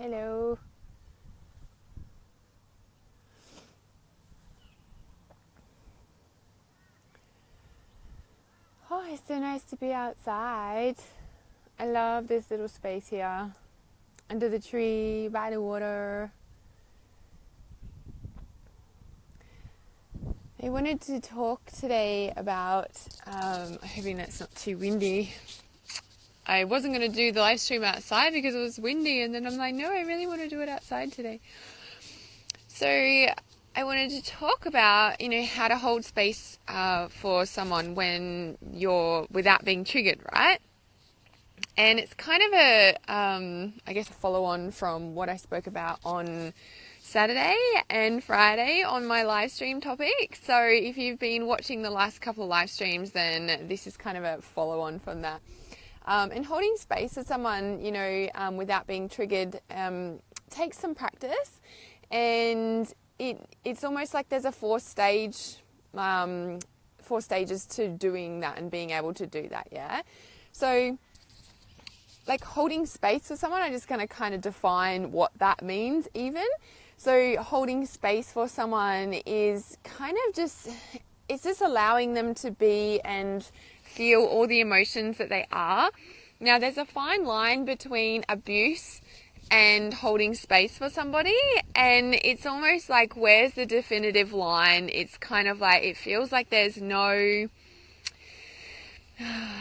Hello. Oh, it's so nice to be outside. I love this little space here. Under the tree, by the water. I wanted to talk today about, hoping that's not too windy. I wasn't going to do the live stream outside because it was windy, and then I'm like, no, I really want to do it outside today. So I wanted to talk about, how to hold space for someone when you're without being triggered, right? And it's kind of a follow-on from what I spoke about on Saturday and Friday on my live stream topic. So if you've been watching the last couple of live streams, then this is kind of a follow-on from that. And holding space for someone, without being triggered, takes some practice, and it's almost like there's a four stages to doing that and being able to do that. Yeah. So like holding space for someone, I'm just going to kind of define what that means even. So holding space for someone is kind of just allowing them to be and feel all the emotions that they are. Now, there's a fine line between abuse and holding space for somebody, and it's almost like, where's the definitive line? It's kind of like, it feels like there's no...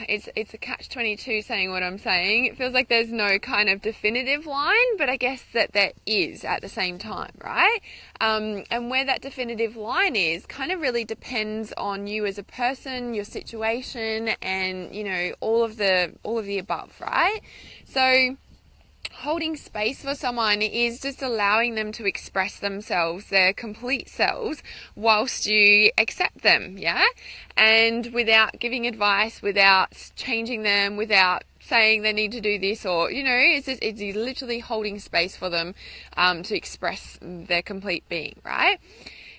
It's a catch-22 saying what I'm saying. It feels like there's no kind of definitive line, but I guess that there is at the same time, right? And where that definitive line is kind of really depends on you as a person, your situation, and all of the above, right? So holding space for someone is just allowing them to express themselves, their complete selves, whilst you accept them, yeah? And without giving advice, without changing them, without saying they need to do this, or, it's literally holding space for them to express their complete being, right?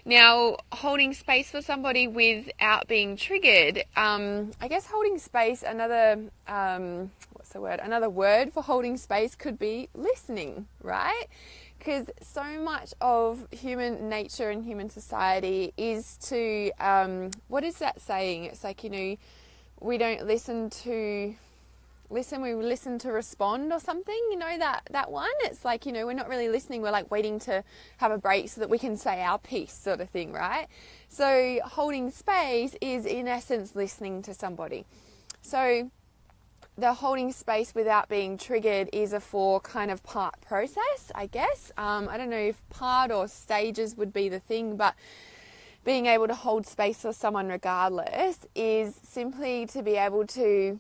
Now, holding space for somebody without being triggered, I guess holding space, another word for holding space could be listening, right? Because so much of human nature and human society is to, what is that saying? It's like, we don't listen to listen, we listen to respond or something, that one. It's like, we're not really listening, we're like waiting to have a break so that we can say our piece sort of thing, right? So holding space is in essence listening to somebody. So the holding space without being triggered is a 4 kind of part process, I guess. I don't know if part or stages would be the thing, but being able to hold space for someone regardless is simply to be able to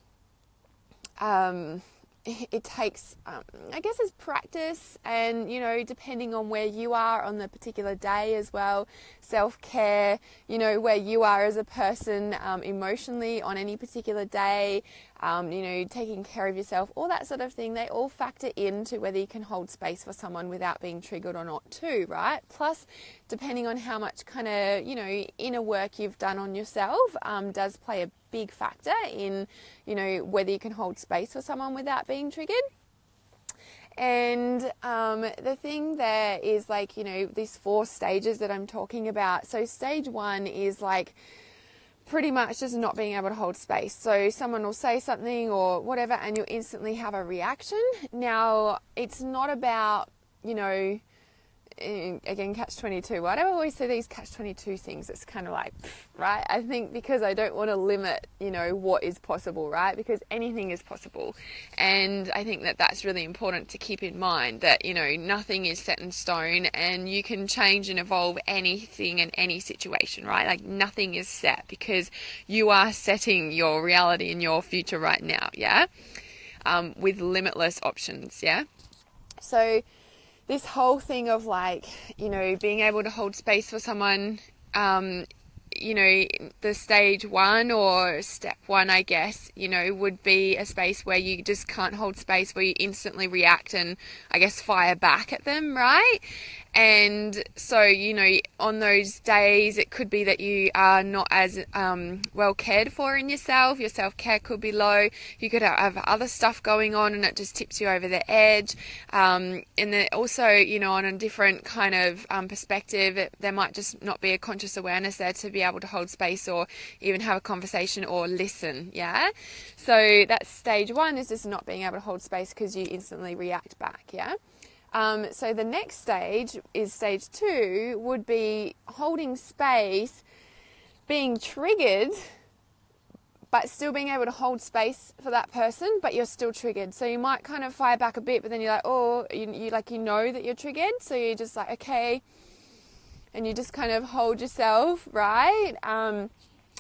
it takes, I guess, it's practice and, depending on where you are on the particular day as well, self-care, where you are as a person emotionally on any particular day, taking care of yourself, all that sort of thing, they all factor into whether you can hold space for someone without being triggered or not too, right? Plus, depending on how much kind of, inner work you've done on yourself, does play a big factor in, whether you can hold space for someone without being triggered. And the thing there is like, these 4 stages that I'm talking about. So stage 1 is like pretty much just not being able to hold space. So someone will say something or whatever and you'll instantly have a reaction. Now, it's not about, again, catch-22. Why do I always say these catch-22 things? It's kind of like, right? I think because I don't want to limit, what is possible, right? Because anything is possible. And I think that that's really important to keep in mind that, nothing is set in stone and you can change and evolve anything in any situation, right? Like nothing is set because you are setting your reality and your future right now, yeah? With limitless options, yeah? So this whole thing of like, being able to hold space for someone, the stage 1 or step 1, I guess, would be a space where you just can't hold space, where you instantly react and, I guess, fire back at them, right? And so, on those days, it could be that you are not as well cared for in yourself. Your self-care could be low. You could have other stuff going on and it just tips you over the edge. And then also, on a different kind of perspective, there might just not be a conscious awareness there to be able to hold space or even have a conversation or listen, yeah? So that's stage 1, is just not being able to hold space because you instantly react back, yeah? So the next stage is stage 2, would be holding space, being triggered, but still being able to hold space for that person, but you're still triggered. So you might kind of fire back a bit, but then you're like, oh, you know that you're triggered. So you're just like, okay, and you just kind of hold yourself, right? I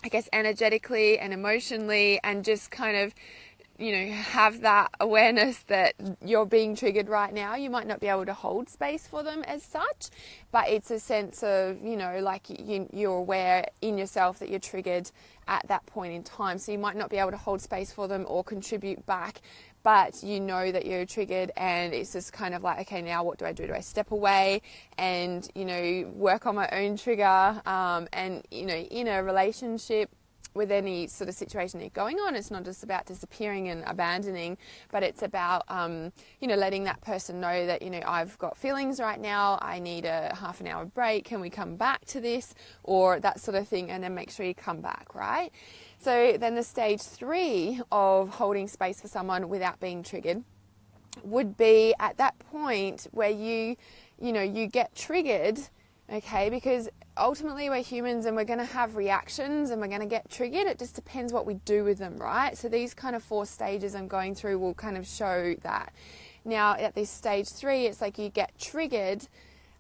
guess energetically and emotionally, and just kind of, have that awareness that you're being triggered right now. You might not be able to hold space for them as such, but it's a sense of, you're aware in yourself that you're triggered at that point in time. So you might not be able to hold space for them or contribute back, but you know that you're triggered, and it's just kind of like, okay, now what do I do? Do I step away and, work on my own trigger? And, in a relationship, with any sort of situation you're going on, it's not just about disappearing and abandoning, but it's about, letting that person know that, I've got feelings right now, I need a half an hour break, can we come back to this, or that sort of thing, and then make sure you come back, right? So then the stage 3 of holding space for someone without being triggered would be at that point where you get triggered, okay, because ultimately we're humans and we're going to have reactions and we're going to get triggered. It just depends what we do with them, right? So these kind of 4 stages I'm going through will kind of show that. Now at this stage 3, it's like you get triggered,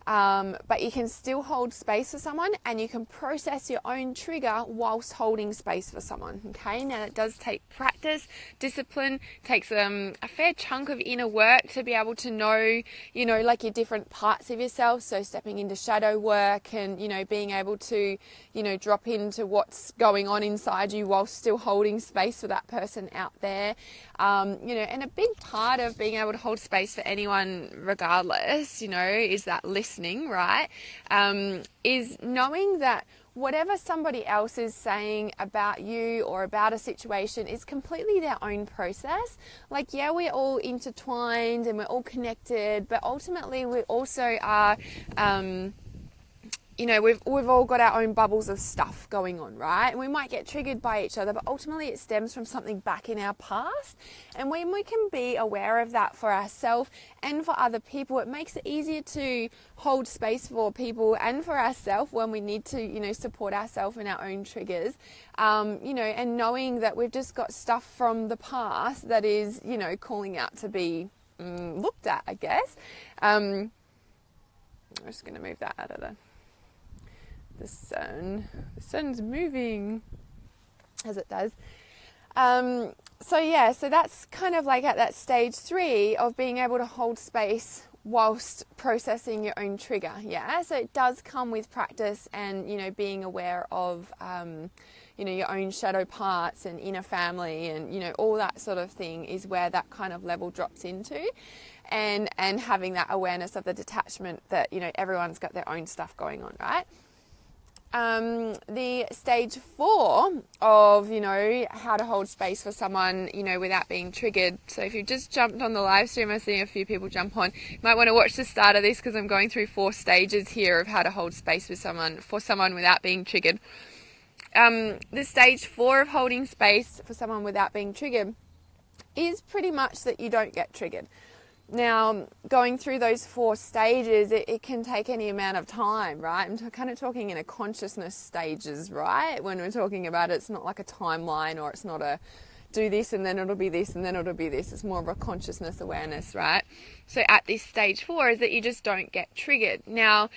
but you can still hold space for someone, and you can process your own trigger whilst holding space for someone, okay? Now it does take practice, discipline, takes a fair chunk of inner work to be able to know, like your different parts of yourself, so stepping into shadow work and, being able to, drop into what's going on inside you whilst still holding space for that person out there, and a big part of being able to hold space for anyone regardless, is that listening, right? Is knowing that whatever somebody else is saying about you or about a situation is completely their own process. Like, yeah, we're all intertwined and we're all connected, but ultimately we also are, we've all got our own bubbles of stuff going on, right? And we might get triggered by each other, but ultimately it stems from something back in our past. And when we can be aware of that for ourselves and for other people, it makes it easier to hold space for people and for ourselves when we need to, support ourselves in our own triggers, and knowing that we've just got stuff from the past that is, calling out to be looked at, I guess. I'm just going to move that out of the sun. The sun's moving as it does. So that's kind of like at that stage 3 of being able to hold space whilst processing your own trigger. Yeah. So it does come with practice and, being aware of, your own shadow parts and inner family and, all that sort of thing is where that kind of level drops into. And having that awareness of the detachment that, everyone's got their own stuff going on, right? The stage 4 of, how to hold space for someone, without being triggered. So if you've just jumped on the live stream, I'm seeing a few people jump on. You might want to watch the start of this because I'm going through 4 stages here of how to hold space with someone, for someone without being triggered. The stage 4 of holding space for someone without being triggered is pretty much that you don't get triggered. Now, going through those 4 stages, it can take any amount of time, right? I'm kind of talking in a consciousness stages, right? When we're talking about it, it's not like a timeline, or it's not a do this and then it'll be this and then it'll be this. It's more of a consciousness awareness, right? So at this stage 4 is that you just don't get triggered. Now,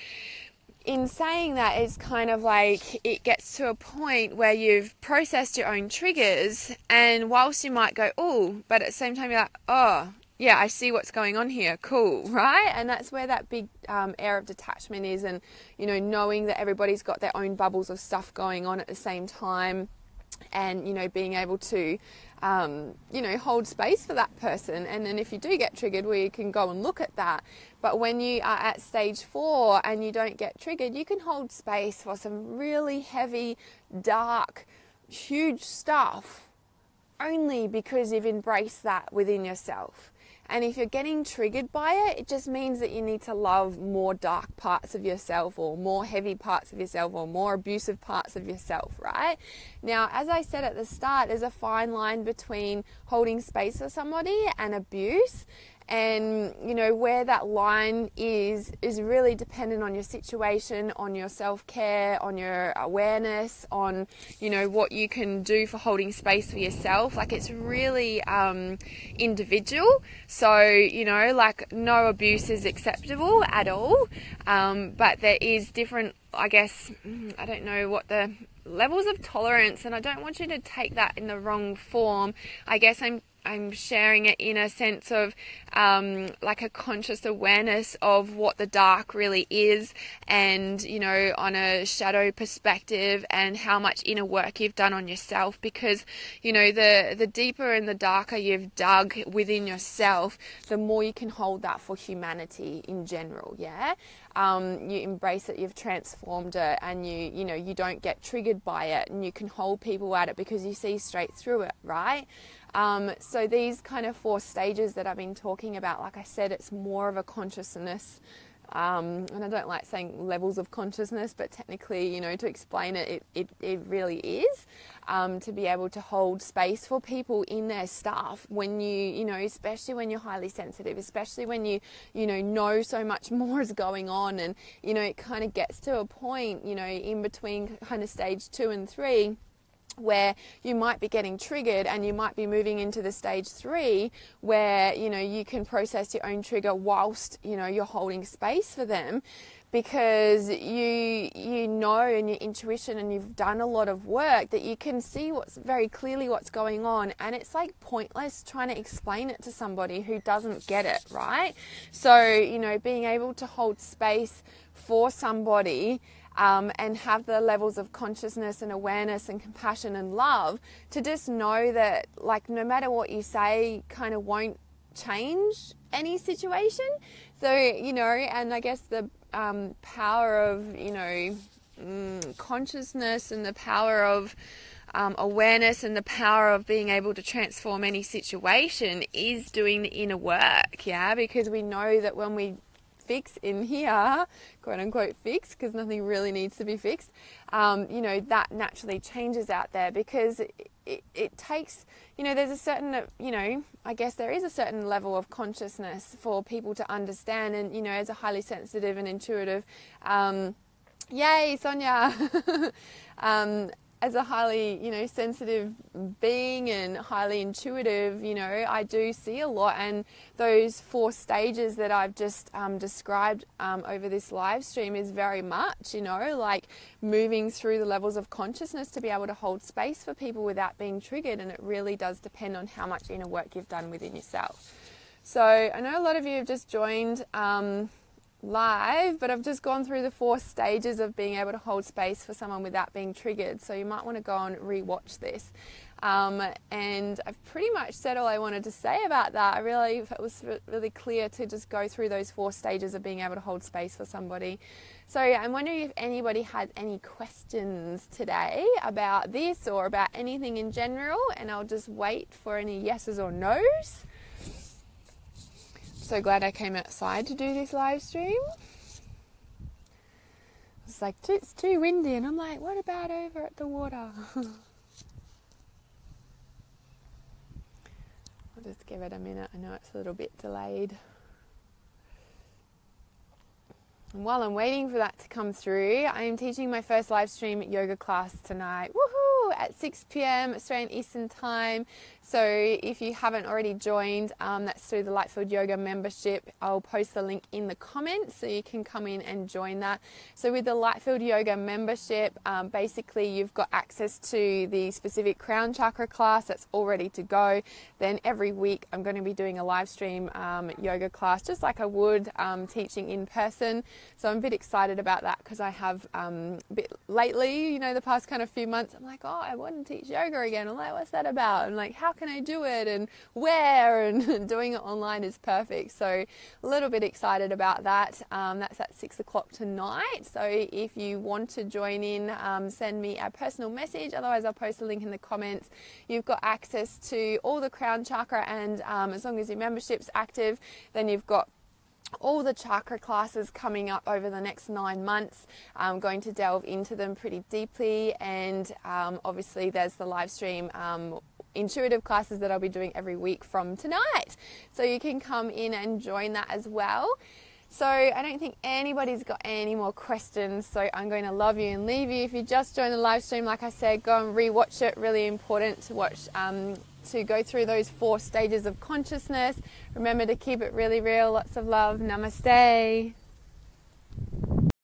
in saying that, it's kind of like it gets to a point where you've processed your own triggers, and whilst you might go, oh, but at the same time you're like, oh, yeah, I see what's going on here. Cool, right? And that's where that big air of detachment is, and, you know, knowing that everybody's got their own bubbles of stuff going on at the same time, and, you know, being able to, you know, hold space for that person. And then if you do get triggered, well, you can go and look at that. But when you are at stage 4 and you don't get triggered, you can hold space for some really heavy, dark, huge stuff only because you've embraced that within yourself. And if you're getting triggered by it, it just means that you need to love more dark parts of yourself, or more heavy parts of yourself, or more abusive parts of yourself, right? Now, as I said at the start, there's a fine line between holding space for somebody and abuse. And, you know, where that line is really dependent on your situation, on your self-care, on your awareness, on, you know, what you can do for holding space for yourself. Like, it's really individual. So, you know, like, no abuse is acceptable at all. But there is different, I guess, I don't know what the levels of tolerance, and I don't want you to take that in the wrong form. I guess I'm sharing it in a sense of like a conscious awareness of what the dark really is, and, you know, on a shadow perspective, and how much inner work you've done on yourself. Because, you know, the deeper and the darker you've dug within yourself, the more you can hold that for humanity in general. Yeah, you embrace it, you've transformed it, and you know, you don't get triggered by it, and you can hold people at it because you see straight through it, right? So these kind of 4 stages that I've been talking about, like I said, it's more of a consciousness, and I don't like saying levels of consciousness, but technically, you know, to explain it, it really is, to be able to hold space for people in their stuff when you know, especially when you're highly sensitive, especially when you know so much more is going on, and, you know, it kind of gets to a point, you know, in between kind of stage 2 and 3, where you might be getting triggered, and you might be moving into the stage 3 where, you know, you can process your own trigger whilst, you know, you're holding space for them, because you know, in your intuition, and you've done a lot of work, that you can see very clearly what's going on, and it's like pointless trying to explain it to somebody who doesn't get it, right? So, you know, being able to hold space for somebody, and have the levels of consciousness and awareness and compassion and love to just know that, like, no matter what you say, kind of won't change any situation. So, you know, and I guess the power of, you know, consciousness, and the power of awareness, and the power of being able to transform any situation is doing the inner work, yeah? Because we know that when we fix in here, quote unquote fix, because nothing really needs to be fixed, you know, that naturally changes out there, because it takes, you know, there's a certain, you know, I guess there is a certain level of consciousness for people to understand. And, you know, as a highly sensitive and intuitive, yay, Sonia, as a highly, you know, sensitive being and highly intuitive, you know, I do see a lot. And those 4 stages that I've just described over this live stream is very much, you know, like moving through the levels of consciousness to be able to hold space for people without being triggered. And it really does depend on how much inner work you've done within yourself. So I know a lot of you have just joined live, but I've just gone through the 4 stages of being able to hold space for someone without being triggered, so you might want to go and re-watch this. And I've pretty much said all I wanted to say about that. I really, it was really clear to just go through those 4 stages of being able to hold space for somebody. So I'm wondering if anybody has any questions today about this, or about anything in general, and I'll just wait for any yeses or nos. So glad I came outside to do this live stream. It's like, it's too windy, and I'm like, what about over at the water? I'll just give it a minute. I know it's a little bit delayed. And while I'm waiting for that to come through, I am teaching my first live stream yoga class tonight. Woohoo! At 6 p.m. Australian Eastern Time. So if you haven't already joined, that's through the Lightfield Yoga membership. I'll post the link in the comments so you can come in and join that. So with the Lightfield Yoga membership, basically you've got access to the specific crown chakra class that's all ready to go. Then every week I'm going to be doing a live stream yoga class just like I would teaching in person. So I'm a bit excited about that because I have a bit lately, you know, the past kind of few months, I'm like, oh, I want to teach yoga again. I'm like, what's that about? I'm like, how can I do it and where? And doing it online is perfect. So a little bit excited about that. That's at 6 o'clock tonight. So if you want to join in, send me a personal message. Otherwise, I'll post a link in the comments. You've got access to all the crown chakra, and as long as your membership's active, then you've got all the chakra classes coming up over the next 9 months. I'm going to delve into them pretty deeply, and obviously there's the live stream intuitive classes that I'll be doing every week from tonight. So you can come in and join that as well. So I don't think anybody's got any more questions, so I'm going to love you and leave you. If you just joined the live stream, like I said, go and re-watch it. Really important to watch, to go through those 4 stages of consciousness. Remember to keep it really real. Lots of love. Namaste.